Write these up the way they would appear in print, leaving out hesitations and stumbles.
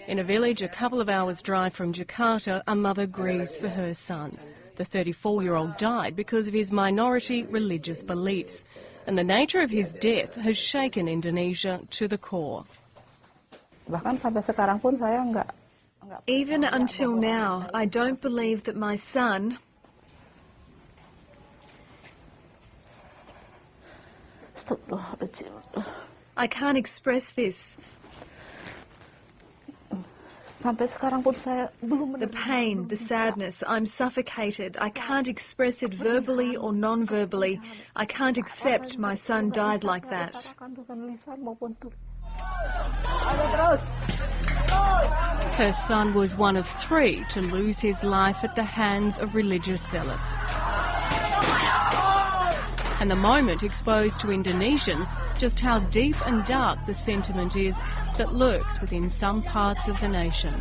In a village a couple of hours' drive from Jakarta, a mother grieves for her son. The 34-year-old died because of his minority religious beliefs, and the nature of his death has shaken Indonesia to the core. Even until now, I don't believe that my son... I can't express this. The pain, the sadness, I'm suffocated. I can't express it verbally or non-verbally. I can't accept my son died like that. Her son was one of 3 to lose his life at the hands of religious zealots. And the moment exposed to Indonesians just how deep and dark the sentiment is that lurks within some parts of the nation.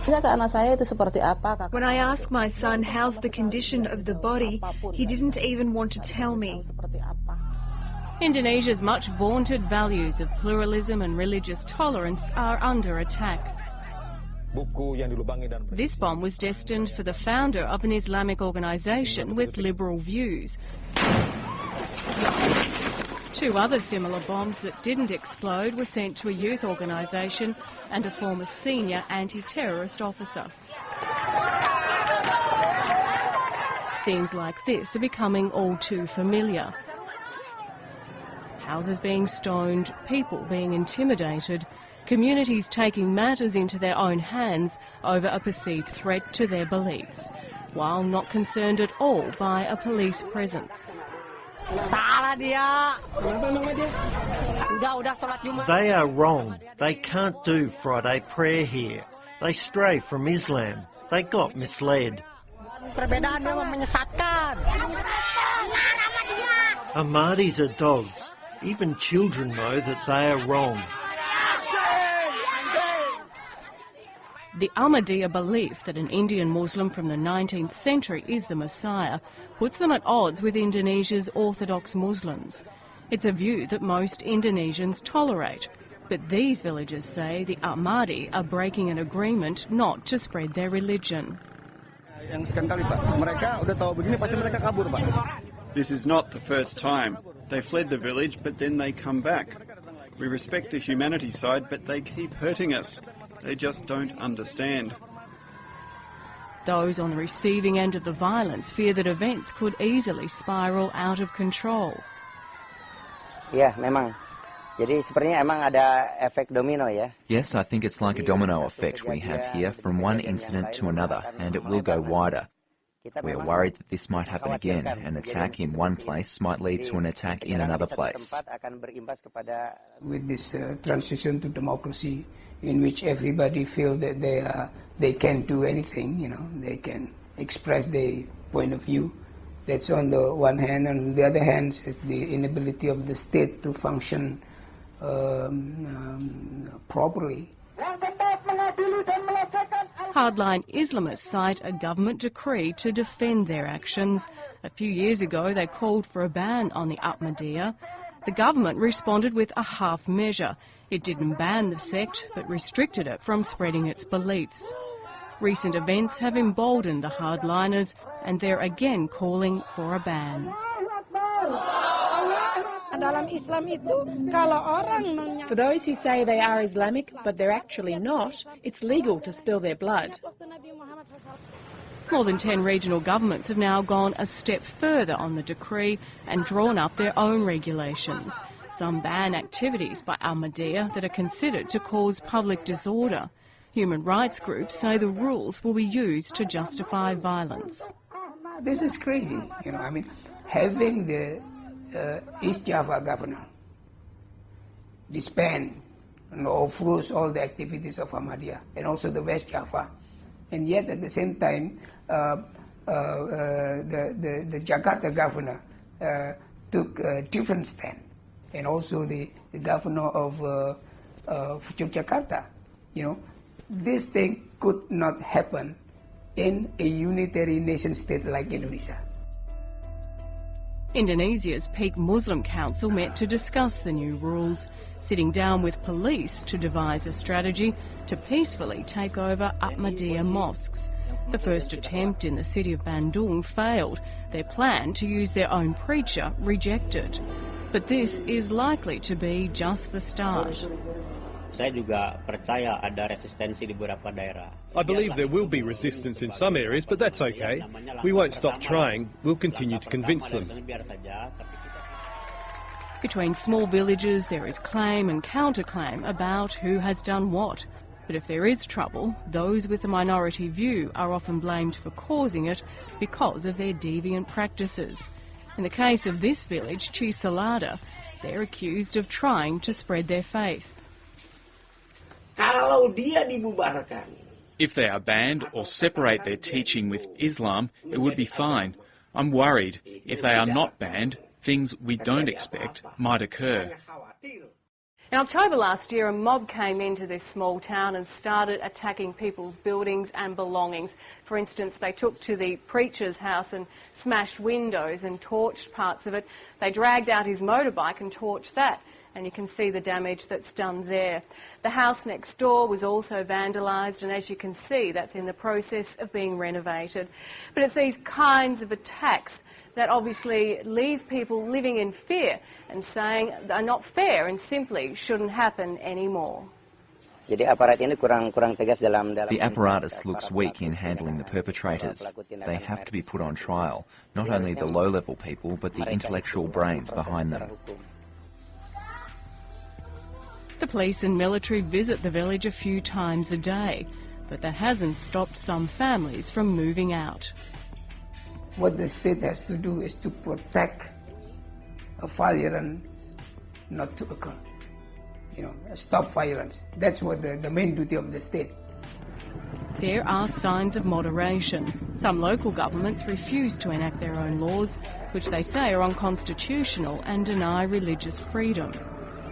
When I asked my son how's the condition of the body, he didn't even want to tell me. Indonesia's much vaunted values of pluralism and religious tolerance are under attack. This bomb was destined for the founder of an Islamic organisation with liberal views. 2 other similar bombs that didn't explode were sent to a youth organisation and a former senior anti-terrorist officer. Scenes like this are becoming all too familiar. Houses being stoned, people being intimidated, communities taking matters into their own hands over a perceived threat to their beliefs, while not concerned at all by a police presence. They are wrong. They can't do Friday prayer here. They stray from Islam. They got misled. Ahmadis are dogs. Even children know that they are wrong. The Ahmadiyya belief that an Indian Muslim from the 19th century is the Messiah puts them at odds with Indonesia's Orthodox Muslims. It's a view that most Indonesians tolerate, but these villagers say the Ahmadi are breaking an agreement not to spread their religion. This is not the first time. They fled the village, but then they come back. We respect the humanity side, but they keep hurting us. They just don't understand. Those on the receiving end of the violence fear that events could easily spiral out of control. Ya, memang. Jadi sepertinya emang ada efek domino ya. Yes, I think it's like a domino effect we have here from one incident to another, and it will go wider. We are worried that this might happen again. An attack in one place might lead to an attack in another place. With this transition to democracy, in which everybody feel that they can do anything, you know, they can express their point of view. That's on the one hand. On the other hand, it's the inability of the state to function properly. Hardline Islamists cite a government decree to defend their actions. A few years ago they called for a ban on the Ahmadiyya. The government responded with a half measure. It didn't ban the sect, but restricted it from spreading its beliefs. Recent events have emboldened the hardliners, and they're again calling for a ban. For those who say they are Islamic, but they're actually not, it's legal to spill their blood. More than 10 regional governments have now gone a step further on the decree and drawn up their own regulations. Some ban activities by Ahmadiyya that are considered to cause public disorder. Human rights groups say the rules will be used to justify violence. This is crazy, you know, I mean, having the East Java governor disband or froze all the activities of Ahmadiyya and also the West Java, and yet at the same time the Jakarta governor took a different stand, and also the governor of Yogyakarta. You know, this thing could not happen in a unitary nation state like Indonesia. Indonesia's peak Muslim council met to discuss the new rules. sitting down with police to devise a strategy to peacefully take over Ahmadiyya mosques. The first attempt in the city of Bandung failed. Their plan to use their own preacher rejected. But this is likely to be just the start. I believe there will be resistance in some areas, but that's okay. We won't stop trying. We'll continue to convince them. Between small villages, there is claim and counterclaim about who has done what. But if there is trouble, those with a minority view are often blamed for causing it because of their deviant practices. In the case of this village, Cisalada, they're accused of trying to spread their faith. If they are banned or separate their teaching with Islam, it would be fine. I'm worried if they are not banned, things we don't expect might occur. In October last year, a mob came into this small town and started attacking people's buildings and belongings. For instance, they took to the preacher's house and smashed windows and torched parts of it. They dragged out his motorbike and torched that, and you can see the damage that's done there. The house next door was also vandalised, and as you can see, that's in the process of being renovated. But it's these kinds of attacks that obviously leave people living in fear and saying they're not fair and simply shouldn't happen anymore. The apparatus looks weak in handling the perpetrators. They have to be put on trial, not only the low-level people, but the intellectual brains behind them. The police and military visit the village a few times a day, but that hasn't stopped some families from moving out. What the state has to do is to protect a violence not to occur. Stop violence. That's what the main duty of the state. There are signs of moderation. Some local governments refuse to enact their own laws, which they say are unconstitutional and deny religious freedom.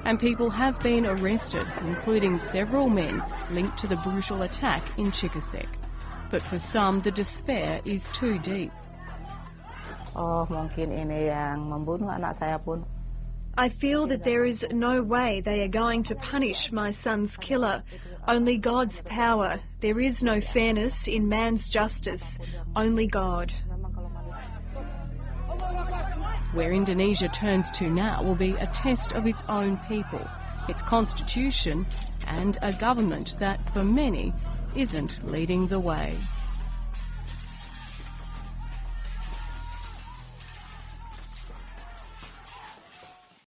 And people have been arrested, including several men linked to the brutal attack in Cikasek. But for some, the despair is too deep. I feel that there is no way they are going to punish my son's killer. Only God's power. There is no fairness in man's justice. Only God. Where Indonesia turns to now will be a test of its own people, its constitution, and a government that, for many, isn't leading the way.